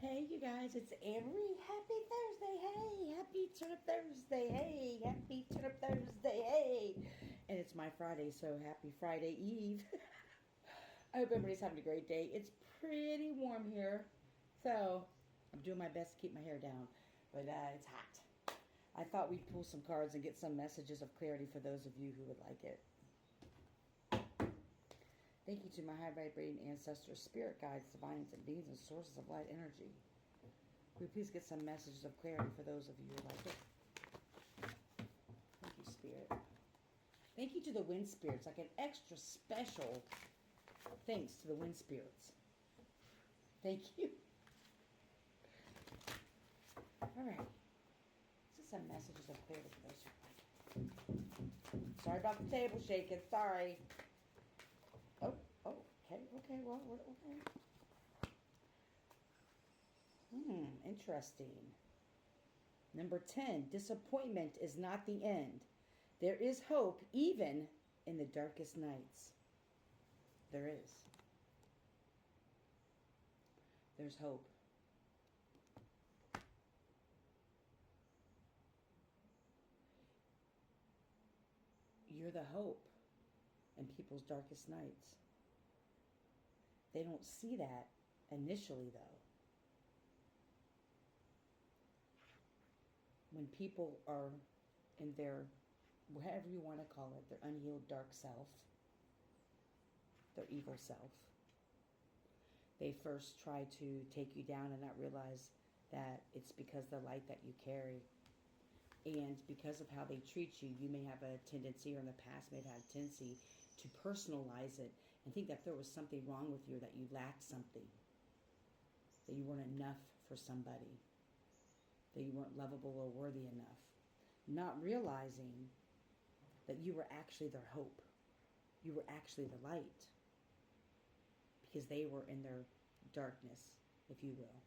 Hey, you guys, it's Avery. Happy Thursday. Hey, happy Turnip Thursday. Hey, happy Turnip Thursday. Hey. And it's my Friday, so happy Friday Eve. I hope everybody's having a great day. It's pretty warm here, so I'm doing my best to keep my hair down, but it's hot. I thought we'd pull some cards and get some messages of clarity for those of you who would like it. Thank you to my high vibrating ancestors, spirit guides, divines, and beings and sources of light energy. Will you please get some messages of clarity for those of you who like it? Thank you, Spirit. Thank you to the wind spirits. Like an extra special thanks to the wind spirits. Thank you. All right. This is some messages of clarity for those who like it. Sorry about the table shaking. Sorry. Oh, okay, well, okay. Interesting. Number 10, disappointment is not the end. There is hope even in the darkest nights. There is. There's hope. You're the hope in people's darkest nights. They don't see that initially, though. When people are in their, whatever you want to call it, their unhealed dark self, their evil self, they first try to take you down and not realize that it's because of the light that you carry. And because of how they treat you, you may have a tendency, or in the past may have had a tendency to personalize it and think that there was something wrong with you, or that you lacked something, that you weren't enough for somebody, that you weren't lovable or worthy enough. Not realizing that you were actually their hope. You were actually the light. Because they were in their darkness, if you will.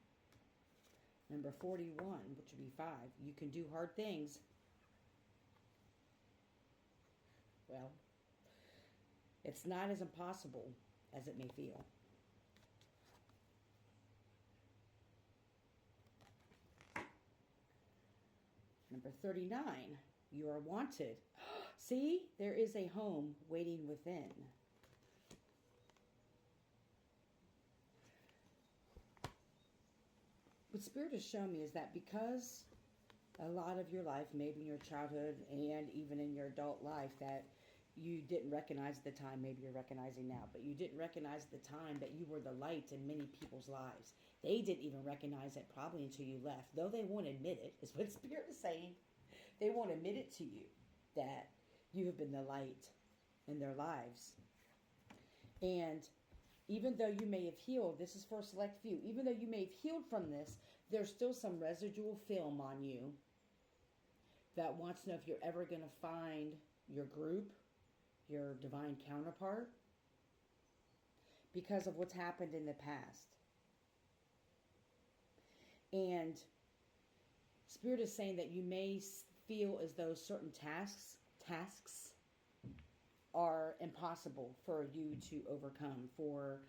Number 41, which would be 5. You can do hard things. Well, it's not as impossible as it may feel. Number 39, you are wanted. See, there is a home waiting within. What Spirit has shown me is that because a lot of your life, maybe in your childhood and even in your adult life, that you didn't recognize at the time, maybe you're recognizing now, but you didn't recognize at the time that you were the light in many people's lives. They didn't even recognize it probably until you left, though they won't admit it, is what Spirit is saying. They won't admit it to you that you have been the light in their lives. And even though you may have healed, this is for a select few, even though you may have healed from this, there's still some residual film on you that wants to know if you're ever going to find your group, your divine counterpart, because of what's happened in the past. And Spirit is saying that you may feel as though certain tasks are impossible for you to overcome, for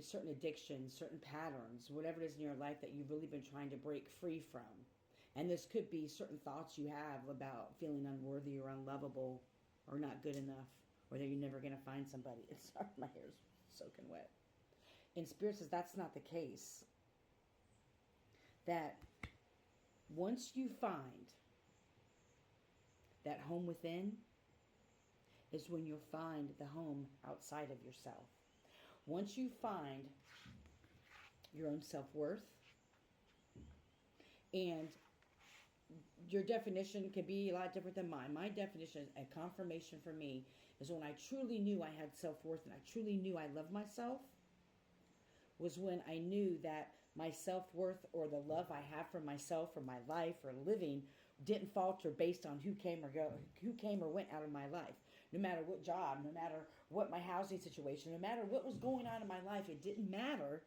certain addictions, certain patterns, whatever it is in your life that you've really been trying to break free from. And this could be certain thoughts you have about feeling unworthy or unlovable or not good enough, or that you're never going to find somebody. It's sorry, my hair's soaking wet. And Spirit says that's not the case. That once you find that home within, is when you'll find the home outside of yourself. Once you find your own self-worth, and your definition can be a lot different than mine. My definition and confirmation for me is when I truly knew I had self-worth and I truly knew I loved myself, was when I knew that my self-worth or the love I have for myself or my life or living didn't falter based on who came or went out of my life. No matter what job, no matter what my housing situation, no matter what was going on in my life, it didn't matter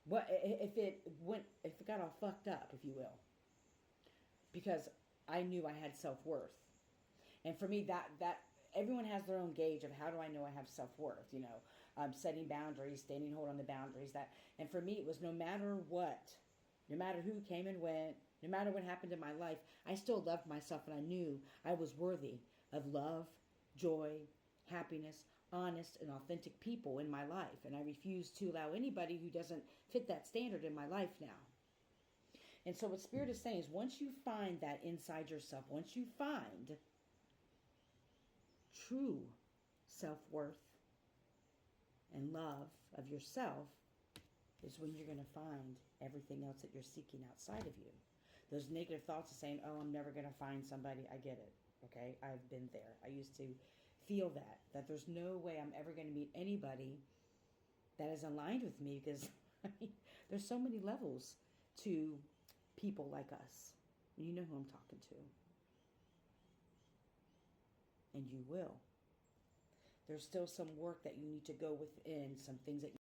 what if it got all fucked up, if you will. Because I knew I had self-worth. And for me, that everyone has their own gauge of how do I know I have self-worth. setting boundaries, standing hold on the boundaries. And for me, it was no matter what, no matter who came and went, no matter what happened in my life, I still loved myself and I knew I was worthy of love, joy, happiness, honest and authentic people in my life. And I refuse to allow anybody who doesn't fit that standard in my life now. And so what Spirit is saying is once you find that inside yourself, once you find true self-worth and love of yourself, is when you're going to find everything else that you're seeking outside of you. Those negative thoughts of saying, oh, I'm never going to find somebody, I get it. Okay, I've been there. I used to feel that there's no way I'm ever going to meet anybody that is aligned with me, because I mean, there's so many levels to people like us. You know who I'm talking to. And you will. There's still some work that you need to go within, some things that